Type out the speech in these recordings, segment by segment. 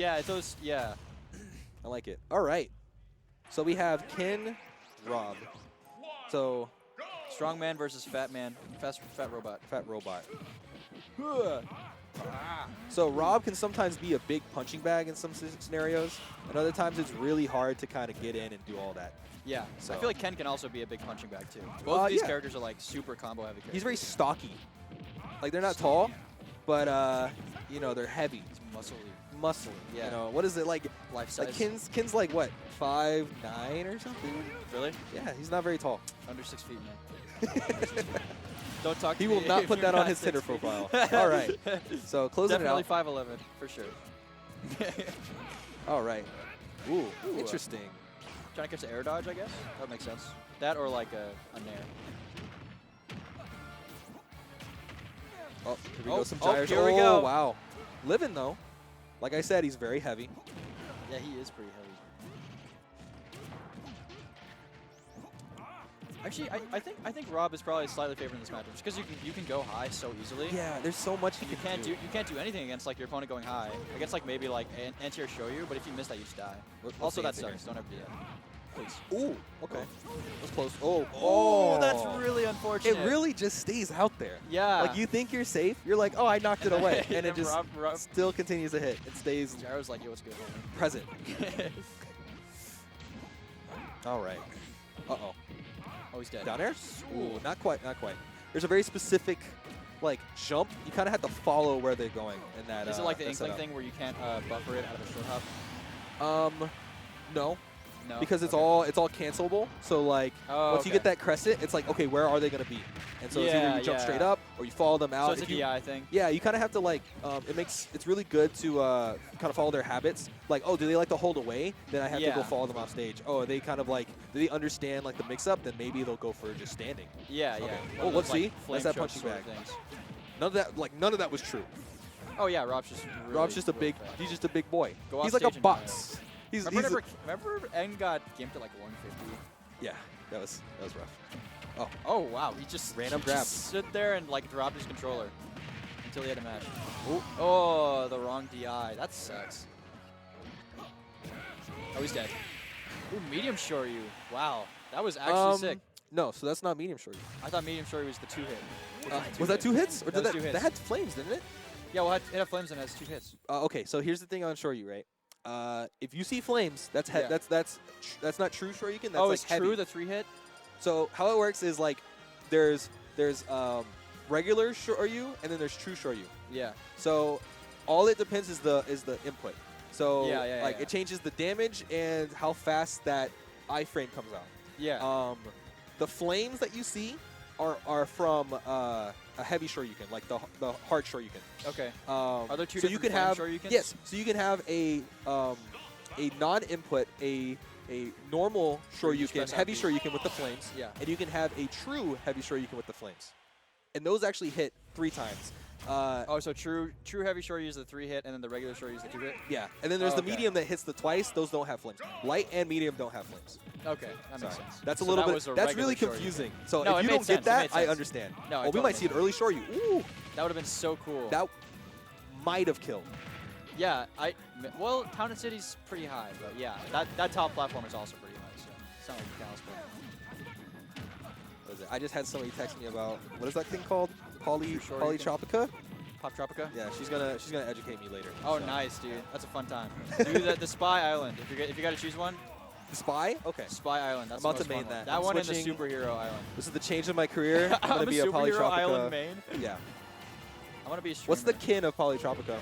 Yeah, it's those. Yeah. I like it. All right. So we have Ken, Rob. So Strong man versus fat man. Fat robot. fat robot. So Rob can sometimes be a big punching bag in some scenarios, and other times it's really hard to kind of get in and do all that. Yeah. So I feel like Ken can also be a big punching bag too. Both of these characters are like super combo heavy characters. He's very stocky. Like they're not tall, but you know, they're heavy. He's muscly. Muscly. Yeah. You know, what is it like? Life size. Like Ken's like what, 5'9" or something? Really? Yeah, he's not very tall. Under 6 feet, man. Don't talk to He me will not if put you're that on not his 6 Tinder feet. profile. All right. So closing Definitely it out. 5'11", for sure. All right. Ooh, interesting. Trying to catch the air dodge, I guess. That would make sense. That or like a nair. Oh, here we Oh, go. Some oh, gyres. here we Oh, go. wow. Living though. Like I said, he's very heavy. Yeah, he is pretty heavy. Actually, I think Rob is probably slightly favored in this matchup just because you can go high so easily. Yeah, there's so much You can't do anything against like your opponent going high. Against like maybe like anti-air Shoryu, but if you miss that, you just die. Also, that sucks. Don't ever do that. Please. Ooh, okay. That's close. Oh, Oh, that's really unfortunate. It really just stays out there. Yeah. Like you think you're safe. You're like, oh, I knocked it away, and it just Rob still continues to hit. It stays Gyro's like, yo, what's good, homie? present. All right. Uh-oh. Oh, he's dead. Down air? Ooh, not quite, not quite. There's a very specific, like, jump. You kind of have to follow where they're going in that. Is it like the that Inkling setup. thing where you can't buffer it out of a short hop? No. No. Because it's Okay. all cancelable. So like once you get that crescent, it's like, okay, where are they gonna be? And so it's either you jump straight up or you follow them out. So it's If a you- DI thing. Yeah, you kind of have to like it's really good to kind of follow their habits. Like, oh, do they like to hold away? Then I have to go Yeah. follow them off stage. Oh, are they kind of like, do they understand like the mix up? Then maybe they'll go for just standing. Yeah, Okay. yeah. Oh, One of let's those, see. like, flame That's that choke punching sort of bag. things. None of that was true. Oh yeah, Rob's just really, Rob's just a really big. fast. He's just a big boy. Go He's off like a stage and box. He's Remember N got gimped at like 150? yeah. That was rough. Oh wow, he just Random he grab. just stood there and like dropped his controller until he had a match. Ooh. Oh, the wrong DI. That sucks. Oh, he's dead. Ooh, medium Shoryu. Wow, that was actually sick. No, so that's not medium short. I thought medium Shoryu was the 2-hit. Was that 2 hits? Or That did was 2 hits. that had flames, didn't it? Yeah, well, it had flames and it has 2 hits. Okay, so here's the thing on Shoryu, right? If you see flames, that's Yeah. that's not true Shoryuken. That's Oh, like it's heavy. true, the 3-hit? So how it works is like there's regular Shoryu and then there's true Shoryu. Yeah. So all it depends is the input. So Yeah, like it changes the damage and how fast that iframe comes out. Yeah. The flames that you see are from a heavy Shoryuken, like the hard Shoryuken. Okay. Are there two so you different can flame have Shoryukens? yes, so you can have a non-input, a normal Shoryuken, press heavy out these. Shoryuken with the flames, Yeah. and you can have a true heavy Shoryuken with the flames, and those actually hit 3 times. Oh, so true heavy Shoryu is the 3-hit, and then the regular Shoryu is the 2-hit? Yeah, and then there's Oh, the okay. medium that hits the twice. Those don't have flames. Light and medium don't have flames. Okay, that makes Sorry. sense. That's a So little that bit. was a That's regular really Shoryu. confusing. So No, if it you made don't sense, get it that, made I sense. understand. No, it Oh, we totally might see an made early Shoryu. Ooh, That would have been so cool. that might have killed. Yeah, well, Town and City's pretty high, but yeah, that top platform is also pretty high, so it's not like you can house What is it? I just had somebody text me about what is that thing called? Shoryuken? Polytropica? Pop Tropica? Yeah, she's gonna educate me later. Oh, so. nice, dude. That's a fun time. Do the Spy Island. If you got to choose one, The Spy? Okay. Spy Island. That's I'm about the to most main fun one. that. That I'm one and switching- the Superhero Island. This is the change of my career. I'm gonna I'm be a a Superhero Polytropica. Island main. Yeah. I want to be a streamer. What's the kin of Polytropica?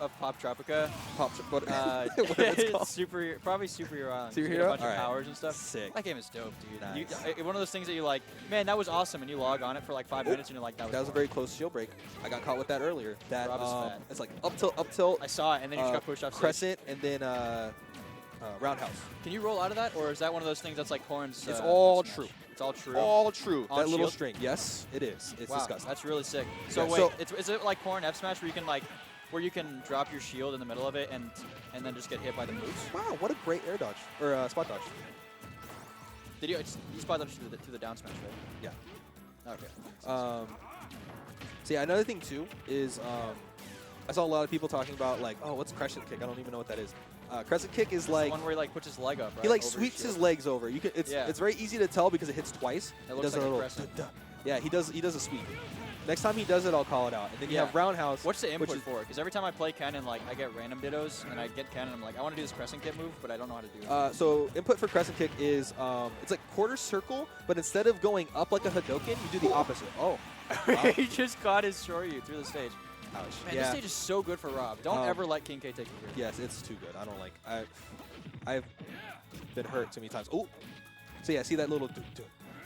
of Pop Tropica? What it's It's called? probably Superhero Island. You get Superhero? a bunch of Alright. powers and stuff. Sick. That game is dope, dude. Nice. One of those things that you like, man, that was awesome, and you log on it for like 5 minutes, and you're like, that was That was a fun. very close shield break. I got caught with that earlier. That Rob is fat. it's like up tilt, I saw it, and then you just got pushed off stage. crescent, and then roundhouse. Can you roll out of that, or is that one of those things that's like Horns? It's all smash? true. It's all true. All true. On That little shield? string. Yes, it is. It's Wow, disgusting. that's really sick. So Yeah, wait, so- is it like Horn F smash where you can like, where you can drop your shield in the middle of it and then just get hit by the moves? Wow, what a great air dodge or spot dodge. Did you spot dodge to the down smash, right? Yeah. Okay. So yeah, another thing too is I saw a lot of people talking about like, oh, what's crescent kick? I don't even know what that is. Crescent kick is like the one where he like puts his leg up. Right? he like over sweeps his shield. legs over. You can. It's very easy to tell because it hits twice. It He looks does like a a little. crescent. Duh. Yeah, he does a sweep. Next time he does it, I'll call it out. And then you have roundhouse. What's the input which is, for? Because every time I play Cannon, like I get random dittos, and I get Cannon, I'm like, I want to do this crescent kick move, but I don't know how to do it. So input for crescent kick is it's like quarter circle, but instead of going up like a Hadouken, you do the opposite. Oh, wow. He just caught his Shoryu through the stage. Ouch. Man, this stage is so good for Rob. Don't ever let KingK take it here. Yes, it's too good. I don't like. I've been hurt too many times. Oh, so yeah, see that little.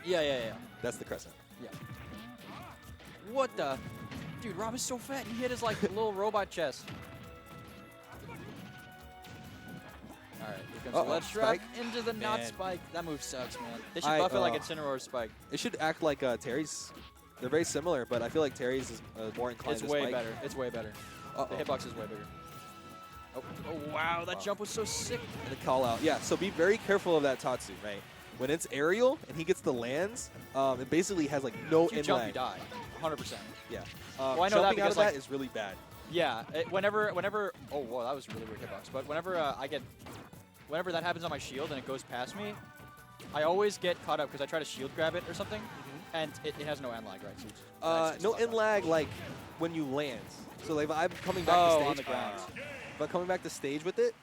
Yeah. That's the crescent. Yeah. What the? Dude, Rob is so fat. He hit his like little robot chest. All right, here comes the ledge strike into the not spike. That move sucks, man. They should buff it like Incineroar's spike. It should act like Terry's. They're very similar, but I feel like Terry's is more inclined to spike. It's way better. It's way better. The hitbox is way bigger. Oh wow, that jump was so sick. And the call out. Yeah, so be very careful of that Tatsu, right? When it's aerial and he gets the lands, it basically has like no in jump, lag. you die. 100%. Yeah. Well, I know that jumping out because of like, that is really bad. Yeah. Whenever. Oh, whoa, that was a really weird hitbox. But whenever whenever that happens on my shield and it goes past me, I always get caught up because I try to shield grab it or something, and it has no end lag, right? So No in lag like when you land. So like if I'm coming back to stage on the ground. If I'm coming back to stage with it,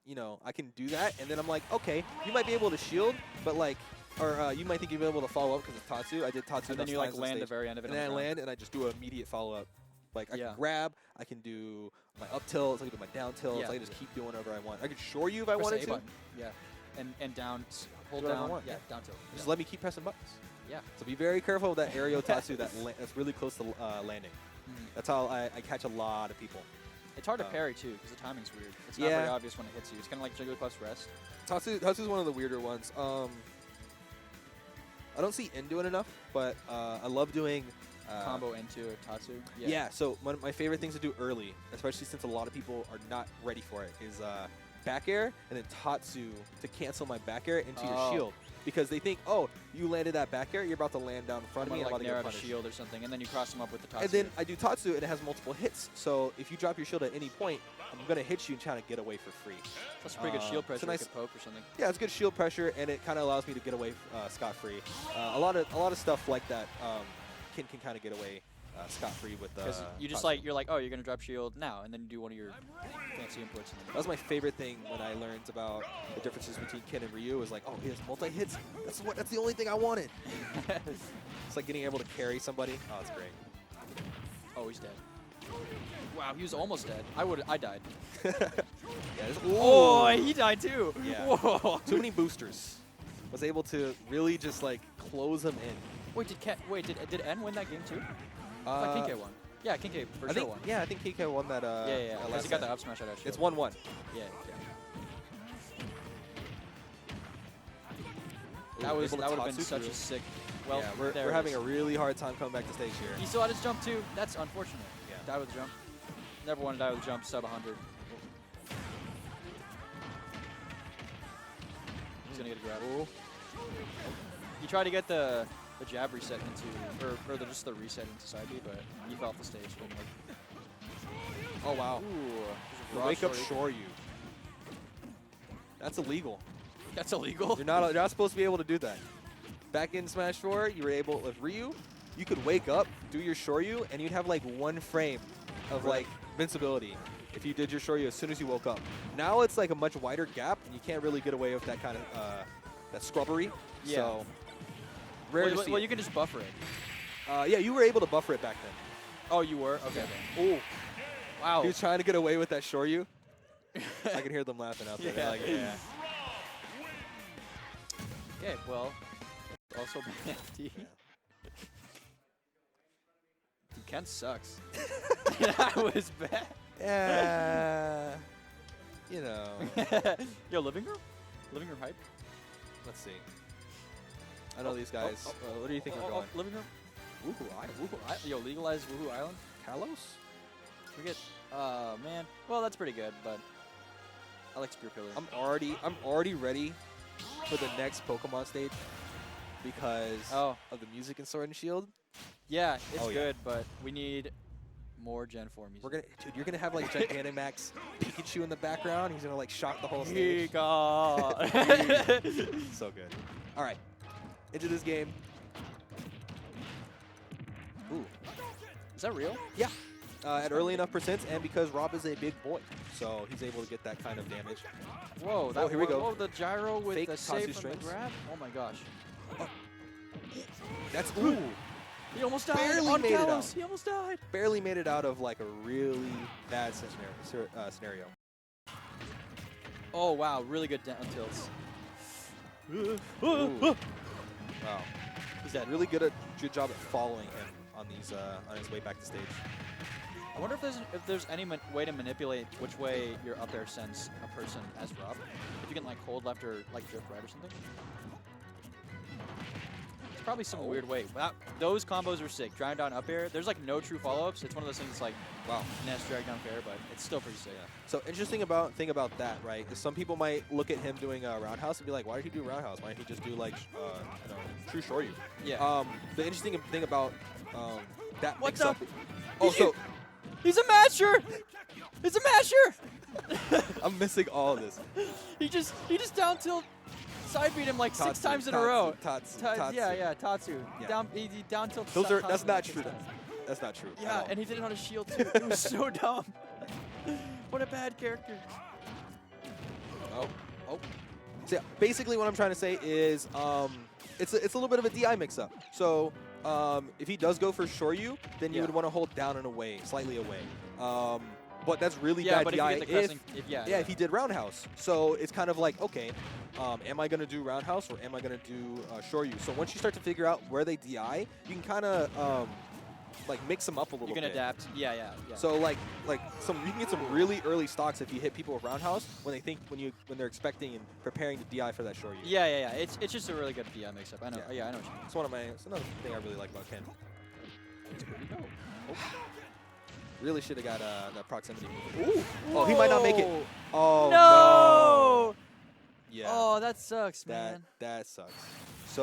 you know, I can do that, and then I'm like, okay, you might be able to shield, but like, or you might think you'll be able to follow up because it's Tatsu. I did Tatsu. And then you like land the very end of it. And then I land and I just do an immediate follow up. Like I can grab, I can do my up tilt, I can do my down tilt, I can just keep doing whatever I want. I could shore you if I wanted to. Yeah, and down, hold do down, want. yeah, down tilt. Just let me keep pressing buttons. Yeah. So be very careful with that aerial Tatsu that's really close to landing. That's how I catch a lot of people. It's hard to parry too because the timing's weird. It's not very obvious when it hits you. It's kind of like Jigglypuff's rest. Tatsu's one of the weirder ones. I don't see In doing enough, but I love doing combo into Tatsu. Yeah. So one of my favorite things to do early, especially since a lot of people are not ready for it, is back air and then Tatsu to cancel my back air into your shield. Because they think, oh, you landed that back air, you're about to land down in front of me. Like about to nair get out a shield or something, and then you cross them up with the Tatsu. And then I do Tatsu, and it has multiple hits. So if you drop your shield at any point, I'm going to hit you and try to get away for free. That's a pretty good shield pressure. Nice, you could poke or something. Yeah, it's good shield pressure, and it kind of allows me to get away scot-free. A lot of stuff like that can kind of get away scot-free with the. Because you just like you're like, oh, you're gonna drop shield now, and then you do one of your fancy inputs. That was my favorite thing when I learned about the differences between Ken and Ryu. Was like, oh, he has multi-hits. That's the only thing I wanted. It's like getting able to carry somebody. Oh, it's great. Oh, he's dead. Wow, he was almost dead. I died. Oh, he died too. Yeah. Whoa. Too many boosters. Was able to really just like close them in. Wait, did N win that game too? I thought KingK won. Yeah, KingK for sure won. Yeah, I think KingK won that. Yeah. Because he got the up smash out of shield. It's 1-1. Yeah. That would have been such a sick. Well, yeah, we're having a really hard time coming back to stage here. He still had his jump too. That's unfortunate. Yeah. Die with a jump. Never want to die with a jump. Sub 100. He's gonna get a grab. Ooh. He tried to get the jab reset into, or just the reset into side B, but he fell off the stage. Oh wow. Ooh. Wake up shore you. That's illegal. That's illegal? You're not supposed to be able to do that. Back in Smash 4, you were able, with Ryu, you could wake up, do your Shoryu, and you'd have like one frame of like invincibility if you did your Shoryu as soon as you woke up. Now it's like a much wider gap, and you can't really get away with that kind of, that scrubbery. Yeah. So, rare to see. Well, you can just buffer it. Yeah, you were able to buffer it back then. Oh, you were? Okay. Oh. Wow. He was trying to get away with that Shoryu. I can hear them laughing out there. Yeah. Like, yeah. Okay, well, also FD. Yeah. Dude, Ken sucks. That was bad. Yeah. You know. Yo, living room? Living room hype? Let's see. I know these guys. What do you think we're going? Living room? Woohoo Island. Yo, legalize Woohoo Island? Kalos? We get, man. Well, that's pretty good, but I like Spear Pillar. I'm already ready for the next Pokemon stage because of the music in Sword and Shield. Yeah, it's good, but we need More Gen 4 music. Dude, you're gonna have like Gigantamax Pikachu in the background. He's gonna like shock the whole stage. Pika. So good. All right, into this game. Ooh. Is that real? Yeah. At early enough percents, and because Rob is a big boy, so he's able to get that kind of damage. Whoa, that, here we go. Whoa, the gyro with Fake the Tatsu save from the strings. grab. Oh my gosh. That's ooh. He almost died Barely on made it Kalos. out. He almost died. Barely made it out of like a really bad scenario. Oh wow, really good down tilts. Ooh. Wow. He's dead. Really good job at following him on these on his way back to stage. I wonder if there's any way to manipulate which way your up air sends a person as Rob. If you can like hold left or like drift right or something. It's probably some weird way. Those combos are sick. Drag down up air. There's like no true follow-ups. It's one of those things that's like, wow, nest drag down fair, but it's still pretty sick. Yeah. So interesting thing about that, right? Is some people might look at him doing a roundhouse and be like, why did he do roundhouse? Why didn't he just do like true shoryu? Yeah. The interesting thing about that What's mix-up. up? Oh, so He's a masher! He's a masher! I'm missing all of this. He just down tilt side beat him like 6 times in a row. Tatsu. Yeah, Tatsu. Yeah. He down tilt. That's not true. That's not true. Yeah, and he did it on his shield too. It was so dumb. What a bad character. Oh. So yeah, basically what I'm trying to say is it's a little bit of a DI mix-up. So if he does go for Shoryu, then you would want to hold down and away, slightly away. But that's really bad but DI if he did roundhouse. So it's kind of like, okay, am I going to do roundhouse or am I going to do Shoryu? So once you start to figure out where they DI, you can kind of like mix them up a little bit. You can adapt. Yeah. So like you can get some really early stocks if you hit people with roundhouse when they're expecting and preparing to DI for that Shoryu. Yeah. It's just a really good DI mix-up. I know. Yeah, I know what you mean. It's another thing I really like about Ken. It's pretty dope. Really should have got that proximity move. Ooh. Oh, he might not make it. Oh, no! Yeah. Oh, that sucks, man. That sucks.